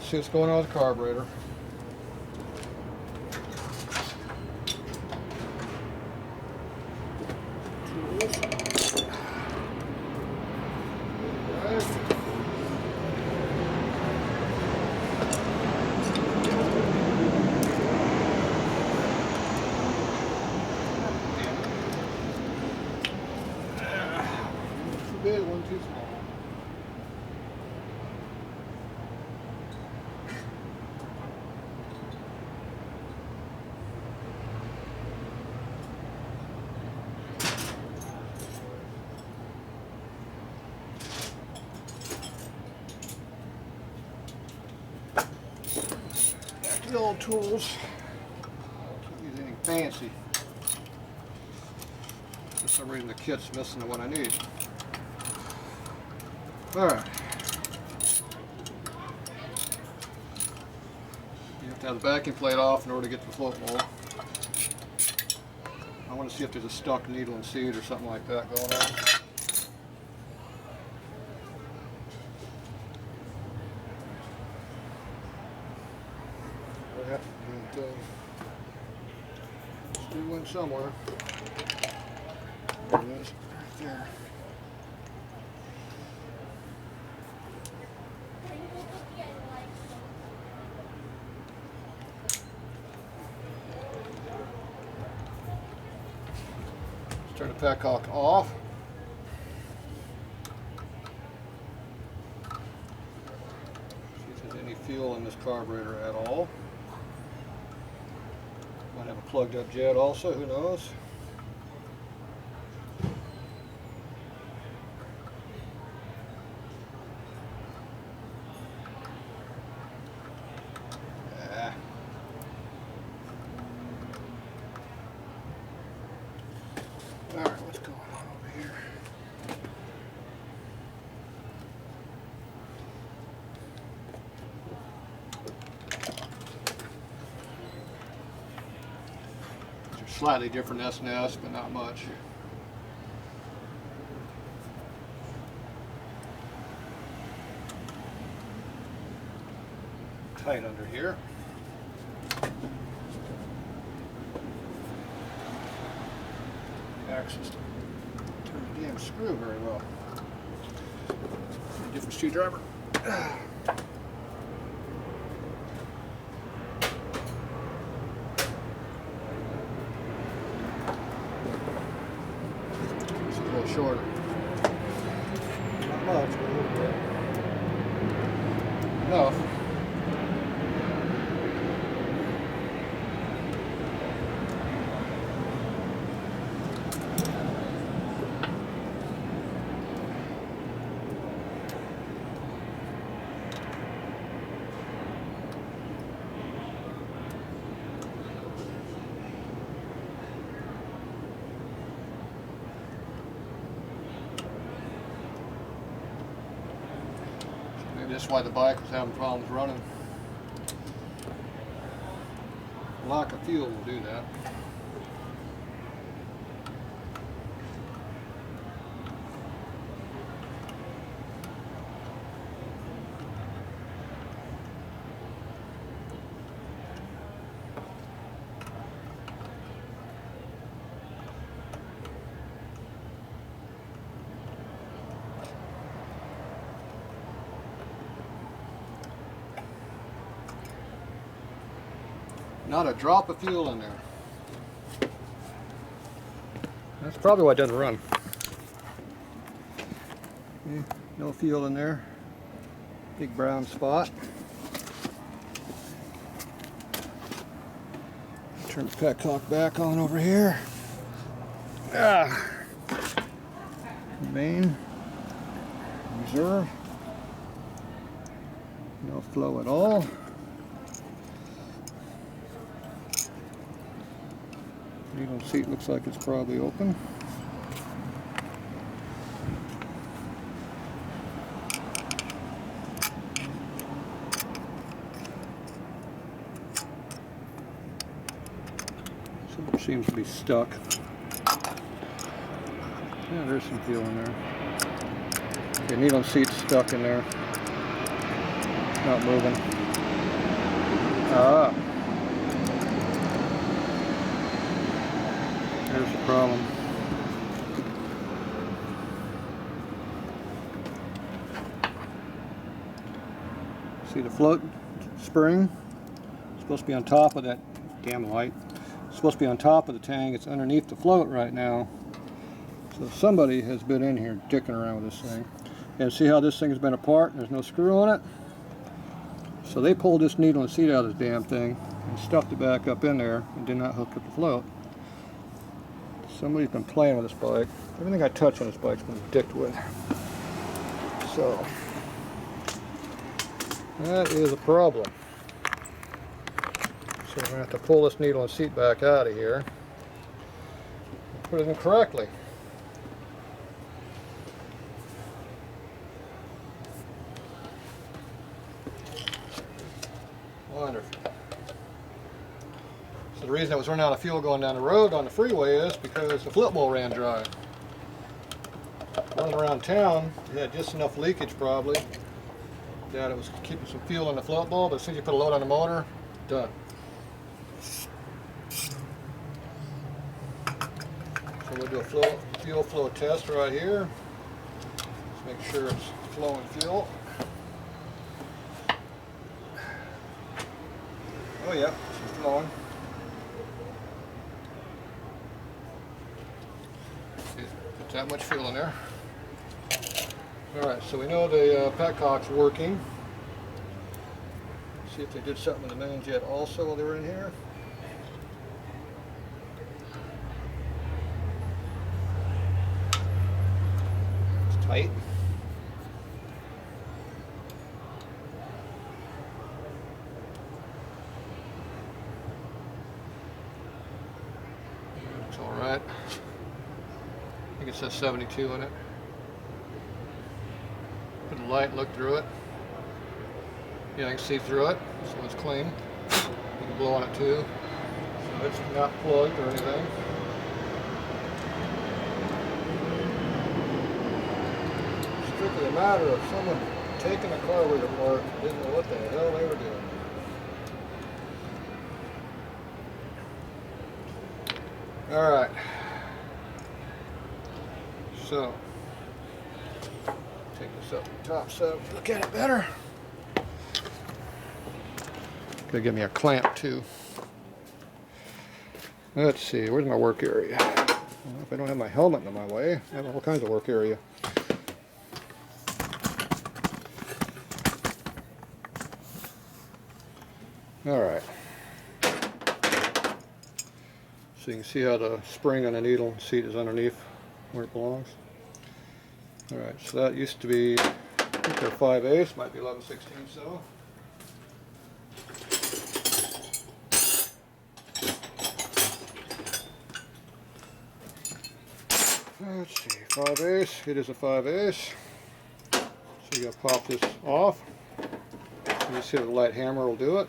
Let's see what's going on with the carburetor. Too big, one too small. Back to the old tools. Don't use anything fancy. For some reason the kit's missing the one I need. Alright. You have to have the backing plate off in order to get the float wall. I want to see if there's a stuck needle and seat or something like that going on. Yeah, and, still went somewhere. There it is, right there. Let's turn the petcock off. See if there's any fuel in this carburetor at all. Might have a plugged up jet also, who knows? Alright, what's going on over here? These are slightly different S&S, but not much. Tight under here. Access to turn the damn screw very well. Different screwdriver. It's a little shorter. Not much, but a little bit. Enough. That's why the bike was having problems running. Lack of fuel will do that. Not a drop of fuel in there. That's probably why it doesn't run. Okay, no fuel in there. Big brown spot. Turn the petcock back on over here. Main. Reserve. No flow at all. Needle seat looks like it's probably open. Something seems to be stuck. Yeah, there's some fuel in there. Okay, needle seat's stuck in there. Not moving. Ah, there's the problem. See the float spring? It's supposed to be on top of that damn light. It's supposed to be on top of the tank. It's underneath the float right now. So somebody has been in here dicking around with this thing. And see how this thing has been apart and there's no screw on it? So they pulled this needle and seat out of this damn thing and stuffed it back up in there and did not hook up the float. Somebody's been playing with this bike. Everything I touch on this bike's been dicked with. So that is a problem. So we're going to have to pull this needle and seat back out of here and put it in correctly. Wonderful. So the reason I was running out of fuel going down the road on the freeway is because the flip bowl ran dry. Running around town, it had just enough leakage probably that it was keeping some fuel in the float bowl, but as soon as you put a load on the motor, done. So we'll do a fuel flow test right here. Let's make sure it's flowing fuel. Oh yeah, it's flowing. See, put that much fuel in there. Alright, so we know the petcock's working. See if they did something with the main jet also while they were in here. It's tight. Looks alright. I think it says 72 in it. Put the light, look through it. Yeah, I can see through it, so it's clean. You can blow on it too. So it's not plugged or anything. It's strictly a matter of someone taking a carburetor apart and didn't know what the hell they were doing. Alright. So, take this up the top so look at it better. Gonna give me a clamp too. Let's see, where's my work area? Well, if I don't have my helmet in my way, I have all kinds of work area. Alright. So you can see how the spring on the needle and seat is underneath where it belongs. Alright, so that used to be, I think they're 5/8, might be 11/16 so. Let's see, 5/8, it is a 5/8. So you gotta pop this off. And you see the light hammer will do it.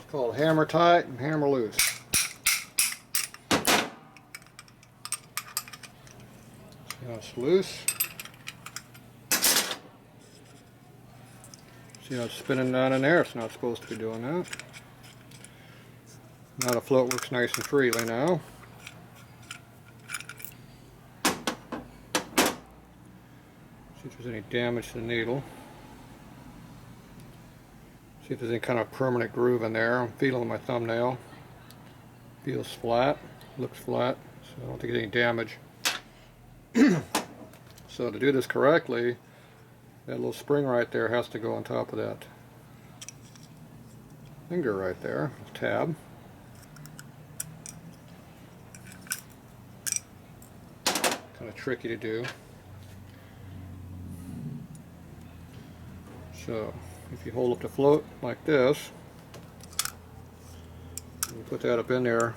It's called hammer tight and hammer loose. Now it's loose. See how it's spinning down in there? It's not supposed to be doing that. Now the float works nice and freely now. See if there's any damage to the needle. See if there's any kind of permanent groove in there. I'm feeling my thumbnail. Feels flat, looks flat, so I don't think there's any damage. So to do this correctly, that little spring right there has to go on top of that finger right there, tab. Kind of tricky to do. So if you hold up the float like this, you put that up in there,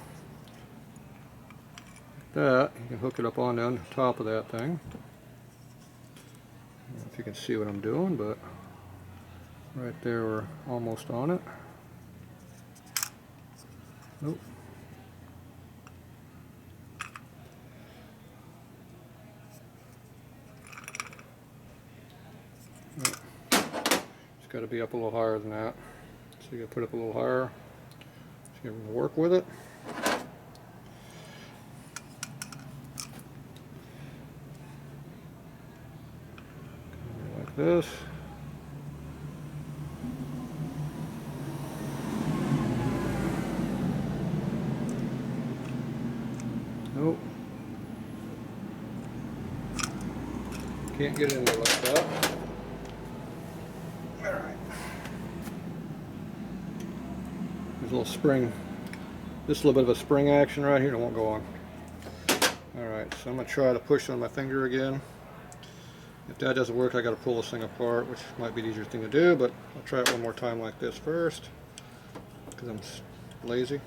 like that, you can hook it up on the top of that thing. I don't know if you can see what I'm doing, but right there we're almost on it. Nope. It's got to be up a little higher than that. So you got to put it up a little higher. So you're going to work with it. Like this. Nope. Can't get it in there like that. Alright. There's a little spring. Just a little bit of a spring action right here. It won't go on. Alright, so I'm going to try to push on my finger again. If that doesn't work, I got to pull this thing apart, which might be the easier thing to do, but I'll try it one more time like this first, because I'm lazy.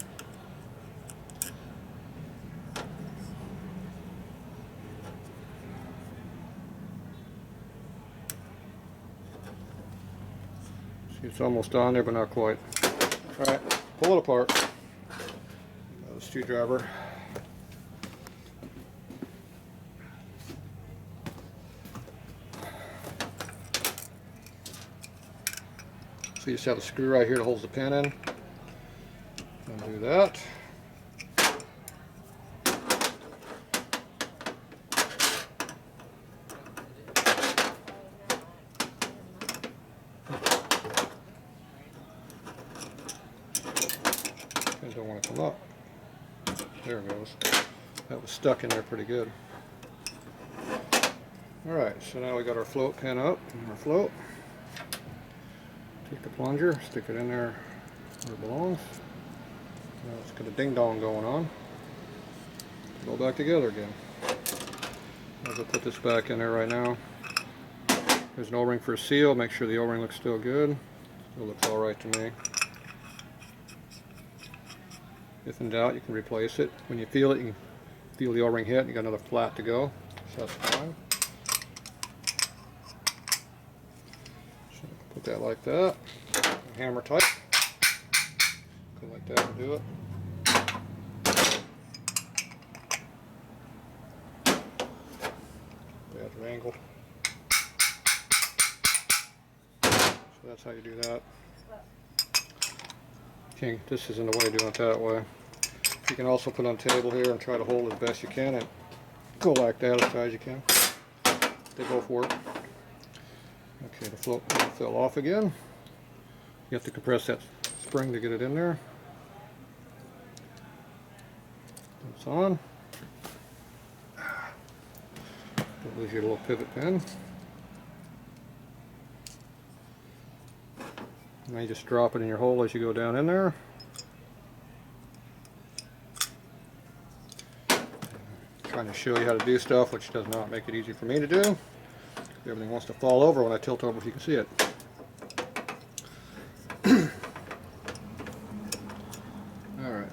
See, it's almost on there, but not quite. Alright, pull it apart. The screwdriver. So you just have a screw right here that holds the pin in. Undo that. Pins don't want to come up. There it goes. That was stuck in there pretty good. Alright, so now we got our float pin up and our float. Take the plunger, stick it in there where it belongs. Now it's got a ding dong going on. Go back together again. I'll go put this back in there right now. There's an O-ring for a seal. Make sure the O-ring looks still good. Still looks alright to me. If in doubt, you can replace it. When you feel it, you can feel the O-ring hit and you got another flat to go. So that's fine. Put that like that. Hammer tight. Go like that and do it. Bad angled. So that's how you do that. Okay, this isn't the way to do it that way. You can also put it on the table here and try to hold as best you can and go like that as high as you can. They both work. Okay, the float fell off again. You have to compress that spring to get it in there. It's on. Don't lose your little pivot pin. Now you just drop it in your hole as you go down in there. Trying to show you how to do stuff, which does not make it easy for me to do. Everything wants to fall over when I tilt over if you can see it. Alright.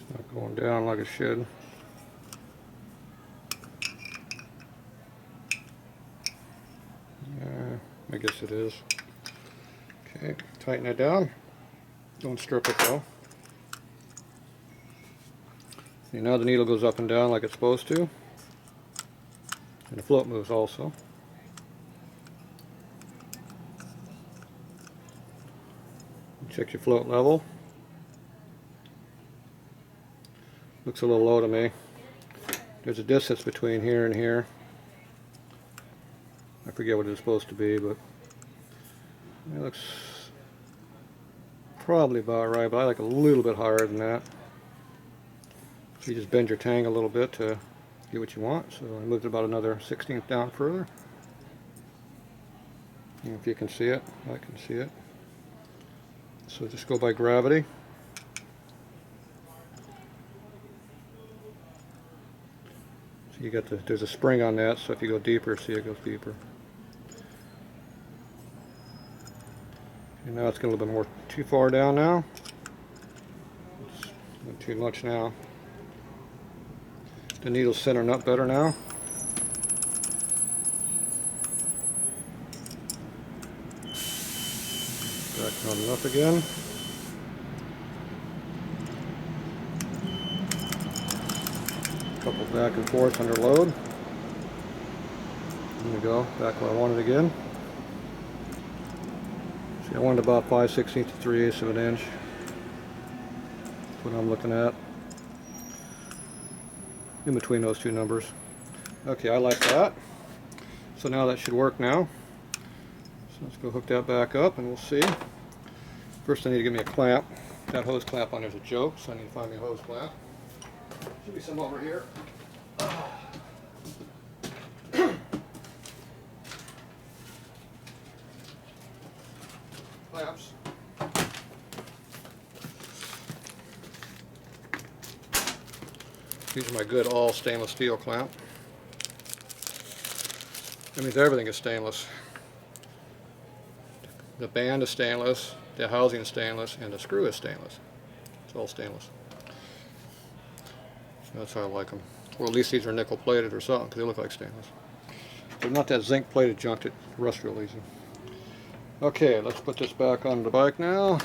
Not going down like it should. I guess it is. Okay, tighten it down. Don't strip it though. See, now the needle goes up and down like it's supposed to. And the float moves also. Check your float level. Looks a little low to me. There's a distance between here and here. I forget what it's supposed to be, but it looks probably about right, but I like a little bit higher than that. So you just bend your tang a little bit to get what you want. So I moved about another 1/16 down further. And if you can see it, I can see it. So just go by gravity. So you got there's a spring on that, so if you go deeper, see it goes deeper. And now it's getting a little bit more too far down now. It's not too much now. The needle's centering up better now. Back on enough again. Couple back and forth under load. There we go, back where I want it again. See, I wanted about 5/16 to 3/8 of an inch. That's what I'm looking at. In between those two numbers. Okay, I like that. So now that should work now. So let's go hook that back up and we'll see. First I need to give me a clamp. That hose clamp on there's a joke, so I need to find me a hose clamp. Should be some over here. Clamps. These are my good all stainless steel clamp. That means everything is stainless. The band is stainless, the housing is stainless, and the screw is stainless. It's all stainless. So that's how I like them. Or at least these are nickel plated or something, because they look like stainless. They're not that zinc plated junk that rusts real easy. Okay, let's put this back on the bike now.